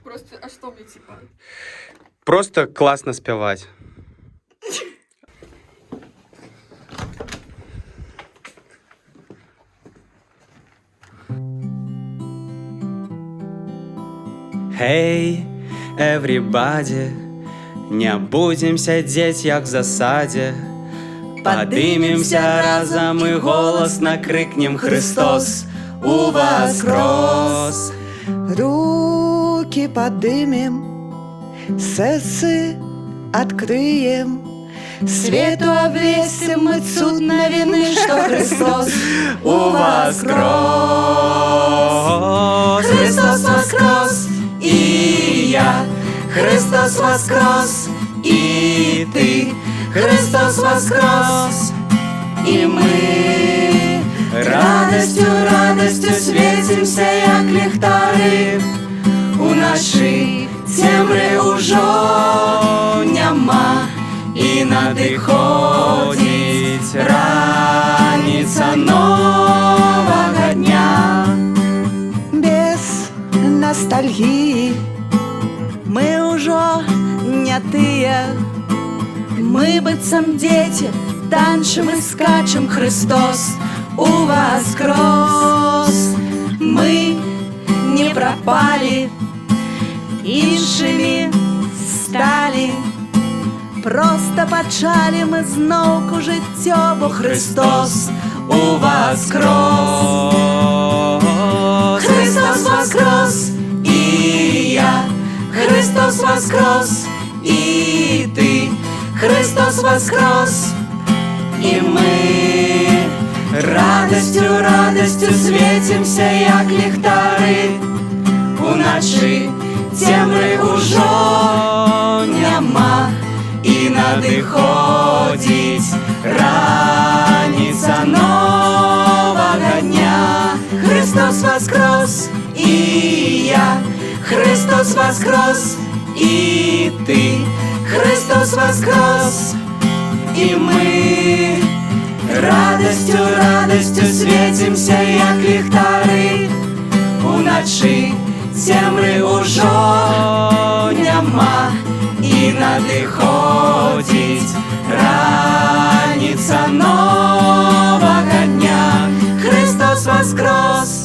Просто, а что мне типа? Просто класно співати. Hey, everybody, не будем сядзець, як в засадзе. Падымемся разом и голосно крикнем: Христос увоскрес! Руки подымем, сердце открыем, свету обвесим мы суд новины, что Христос Увоскрес! Христос воскрес, и я, Христос воскрес, и ты, Христос воскрес, и мы радостью, радостью светимся, як ліхтари. У нашій темрі уже нема, і надиходить раніця нового дня. Без ностальгии мы уже не тыя. Мы быццам дети танчим и скачем, Христос увоскрес. Мы не пропали, іншими стали. Просто почали мы знову життя, бо Христос увоскрес. Христос воскрес, и я, Христос воскрес, и ты, Христос воскрес, и мы радостью, радостью светимся, як ліхтари. У нашій темрі уже нема, і надиходить раніця нового дня. Христос воскрес, і я, Христос воскрес, і ти, Христос воскрес, і ми радостью, радостью светимся, як ліхтари. Уночі темрі уже нема, і надиходить раніця нового дня. Христос воскрес!